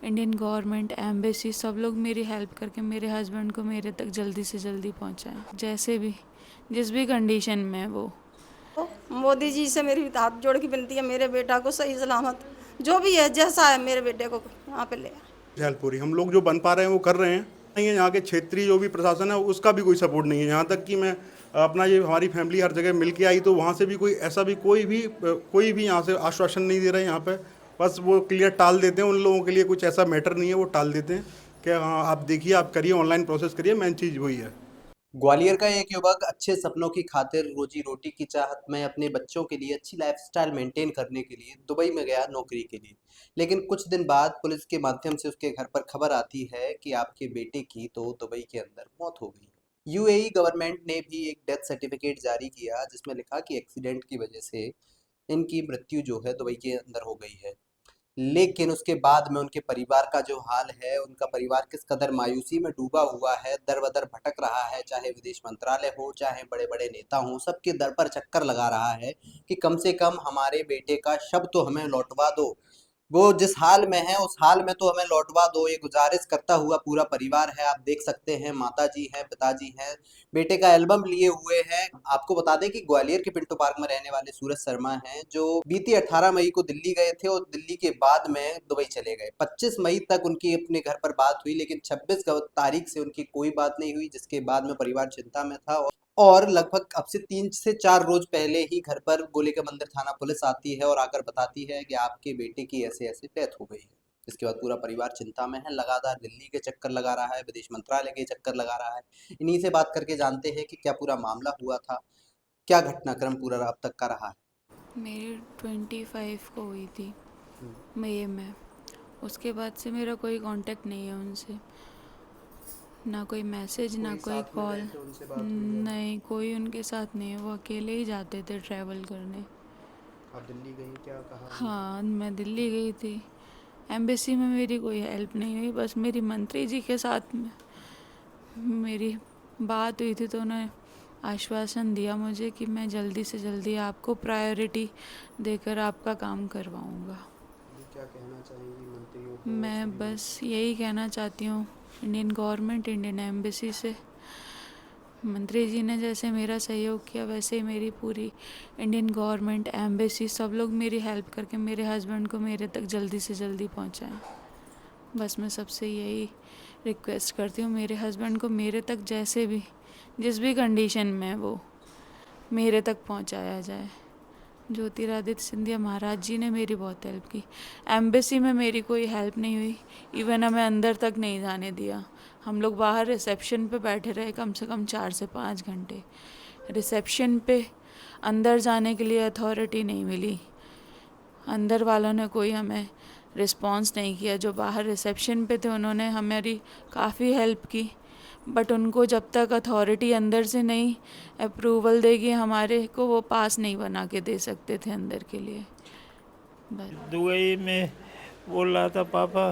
Indian government, embassy, सब लोग मेरी हेल्प करके मेरे हस्बैंड को मेरे तक जल्दी से जल्दी पहुंचाएं, जैसे भी जिस भी कंडीशन में है वो। मोदी जी से मेरी हाथ जोड़ की विनती है, मेरे बेटा को सही सलामत जो भी है जैसा है मेरे बेटे को यहाँ पे ले आए। हेल्प हो रही है, हम लोग जो बन पा रहे हैं वो कर रहे हैं। नहीं है यहाँ के क्षेत्रीय जो भी प्रशासन है उसका भी कोई सपोर्ट नहीं है। यहाँ तक कि मैं अपना ये हमारी फैमिली हर जगह मिल के आई तो वहाँ से भी कोई ऐसा भी कोई भी यहाँ से आश्वासन नहीं दे रहे हैं यहाँ पे। बस वो क्लियर टाल देते हैं, उन लोगों के लिए कुछ ऐसा मैटर नहीं है, वो टाल देते हैं कि हाँ आप देखिए, आप करिए, ऑनलाइन प्रोसेस करिए, मेन चीज़ वही है। ग्वालियर का एक युवक अच्छे सपनों की खातिर रोजी रोटी की चाहत में अपने बच्चों के लिए अच्छी लाइफस्टाइल मेंटेन करने के लिए दुबई में गया नौकरी के लिए। लेकिन कुछ दिन बाद पुलिस के माध्यम से उसके घर पर खबर आती है कि आपके बेटे की तो दुबई के अंदर मौत हो गई। यूएई गवर्नमेंट ने भी एक डेथ सर्टिफिकेट जारी किया जिसमें लिखा कि एक्सीडेंट की वजह से इनकी मृत्यु जो है दुबई के अंदर हो गई है। लेकिन उसके बाद में उनके परिवार का जो हाल है, उनका परिवार किस कदर मायूसी में डूबा हुआ है, दर-बदर भटक रहा है, चाहे विदेश मंत्रालय हो, चाहे बड़े-बड़े नेता हों, सबके दर पर चक्कर लगा रहा है कि कम से कम हमारे बेटे का शव तो हमें लौटवा दो। वो जिस हाल में है, उस हाल में तो हमें लौटवा दो, ये गुज़ारिश करता हुआ पूरा परिवार है। आप देख सकते हैं माताजी हैं, पिताजी हैं, बेटे का एल्बम लिए हुए हैं। आपको बता दें कि ग्वालियर के पिंटो पार्क में रहने वाले सूरज शर्मा हैं, जो बीती 18 मई को दिल्ली गए थे और दिल्ली के बाद में दुबई चले गए। 25 मई तक उनकी अपने घर पर बात हुई, लेकिन 26 तारीख से उनकी कोई बात नहीं हुई, जिसके बाद में परिवार चिंता में था। और लगभग अब से 3 से 4 रोज़ पहले ही घर पर गोले का मंदिर थाना पुलिस आती है और आकर बताती है कि आपके बेटे की ऐसे-ऐसे डेथ हो गई है। इसके बाद पूरा परिवार चिंता में है, लगातार दिल्ली के चक्कर लगा रहा है, विदेश मंत्रालय के चक्कर लगा रहा है। इन्हीं से बात करके जानते हैं कि क्या पूरा मामला हुआ था, क्या घटनाक्रम पूरा अब तक का रहा है। मेरी 25 को हुई थी हुँ, मई में। उसके बाद से मेरा कोई कांटेक्ट नहीं है उनसे, ना कोई मैसेज ना कोई कोई साथ में कॉल। रह के उनसे बात हुई है? नहीं, कोई उनके साथ नहीं है, वो अकेले ही जाते थे ट्रैवल करने। आप दिल्ली गई, क्या कहा उन्होंने? हाँ, मैं दिल्ली गई थी। एम्बेसी में मेरी कोई हेल्प नहीं हुई, बस मेरी मंत्री जी के साथ में मेरी बात हुई थी तो उन्होंने आश्वासन दिया मुझे कि मैं जल्दी से जल्दी आपको प्रायोरिटी देकर आपका काम करवाऊंगा। अभी क्या कहना चाहेंगी मंत्रियों को और मैं सभी लोग? बस यही कहना चाहती हूँ इंडियन गवर्नमेंट, इंडियन एम्बेसी से, मंत्री जी ने जैसे मेरा सहयोग किया वैसे ही मेरी पूरी इंडियन गवर्नमेंट, एम्बेसी, सब लोग मेरी हेल्प करके मेरे हस्बैंड को मेरे तक जल्दी से जल्दी पहुँचाएँ। बस मैं सबसे यही रिक्वेस्ट करती हूँ, मेरे हस्बैंड को मेरे तक जैसे भी जिस भी कंडीशन में है वो मेरे तक पहुँचाया जाए। ज्योतिरादित्य सिंधिया महाराज जी ने मेरी बहुत हेल्प की। एम्बेसी में मेरी कोई हेल्प नहीं हुई, इवन हमें अंदर तक नहीं जाने दिया। हम लोग बाहर रिसेप्शन पे बैठे रहे कम से कम 4 से 5 घंटे। रिसेप्शन पे अंदर जाने के लिए अथॉरिटी नहीं मिली, अंदर वालों ने कोई हमें रिस्पॉन्स नहीं किया। जो बाहर रिसेप्शन पे थे उन्होंने हमारी काफ़ी हेल्प की, बट उनको जब तक अथॉरिटी अंदर से नहीं अप्रूवल देगी हमारे को, वो पास नहीं बना के दे सकते थे अंदर के लिए। बस दुबई में बोल रहा था पापा,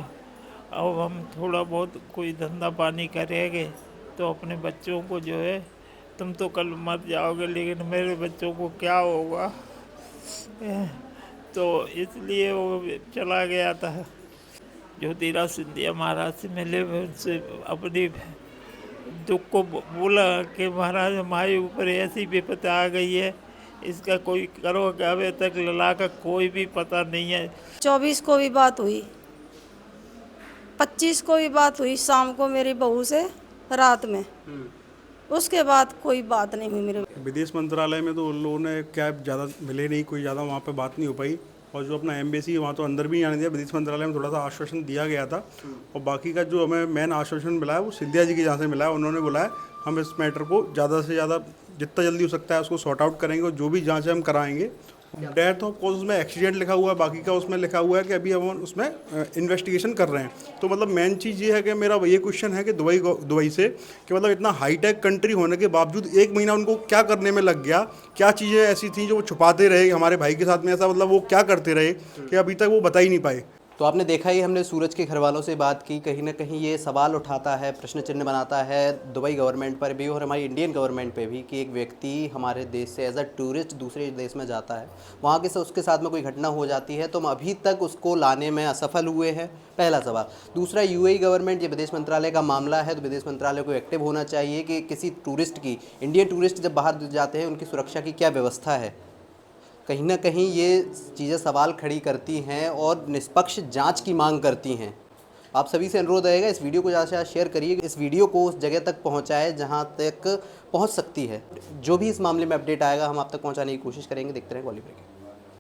अब हम थोड़ा बहुत कोई धंधा पानी करेंगे तो अपने बच्चों को जो है, तुम तो कल मर जाओगे लेकिन मेरे बच्चों को क्या होगा। तो इसलिए वो चला गया था। ज्योतिराज सिंधिया महाराज से मिले, उनसे अपनी दुख को बोला कि महाराज हमारे ऊपर ऐसी विपत्ति आ गई है, इसका कोई करो कि अभी तक लला का कोई भी पता नहीं है। 24 को भी बात हुई, 25 को भी बात हुई शाम को मेरी बहू से रात में। उसके बाद कोई बात नहीं हुई मेरे। विदेश मंत्रालय में तो उन लोगों ने क्या ज़्यादा मिले नहीं, कोई ज़्यादा वहाँ पे बात नहीं हो पाई। और जो अपना एम्बेसी है वहाँ तो अंदर भी नहीं आने दिया। विदेश मंत्रालय में थोड़ा सा आश्वासन दिया गया था, और बाकी का जो हमें मेन आश्वासन मिला है वो सिंधिया जी के जहाँ से मिला है। उन्होंने बोला है हम इस मैटर को ज़्यादा से ज़्यादा जितना जल्दी हो सकता है उसको सॉर्ट आउट करेंगे, और जो भी जाँच है हम कराएंगे। डेथ ऑफ कोर्स उसमें एक्सीडेंट लिखा हुआ है, बाकी का उसमें लिखा हुआ है कि अभी हम उसमें इन्वेस्टिगेशन कर रहे हैं। तो मतलब मेन चीज़ ये है कि मेरा ये क्वेश्चन है कि दुबई से कि मतलब इतना हाईटेक कंट्री होने के बावजूद 1 महीना उनको क्या करने में लग गया, क्या चीज़ें ऐसी थी जो वो छुपाते रहे हमारे भाई के साथ में, ऐसा मतलब वो क्या करते रहे कि अभी तक वो बता ही नहीं पाए। तो आपने देखा ही, हमने सूरज के घर वालों से बात की, कहीं ना कहीं ये सवाल उठाता है, प्रश्न चिन्ह बनाता है दुबई गवर्नमेंट पर भी और हमारी इंडियन गवर्नमेंट पे भी कि एक व्यक्ति हमारे देश से एज अ टूरिस्ट दूसरे देश में जाता है, वहाँ के उसके साथ में कोई घटना हो जाती है तो हम अभी तक उसको लाने में असफल हुए हैं। पहला सवाल। दूसरा, यूएई गवर्नमेंट, ये विदेश मंत्रालय का मामला है तो विदेश मंत्रालय को एक्टिव होना चाहिए कि किसी टूरिस्ट की, इंडियन टूरिस्ट जब बाहर जाते हैं उनकी सुरक्षा की क्या व्यवस्था है। कहीं ना कहीं ये चीज़ें सवाल खड़ी करती हैं और निष्पक्ष जांच की मांग करती हैं। आप सभी से अनुरोध रहेगा, इस वीडियो को ज़्यादा से ज़्यादा शेयर करिए, इस वीडियो को उस जगह तक पहुंचाए जहां तक पहुंच सकती है। जो भी इस मामले में अपडेट आएगा हम आप तक पहुंचाने की कोशिश करेंगे। देखते रहें ग्वालियर ब्रेकिंग।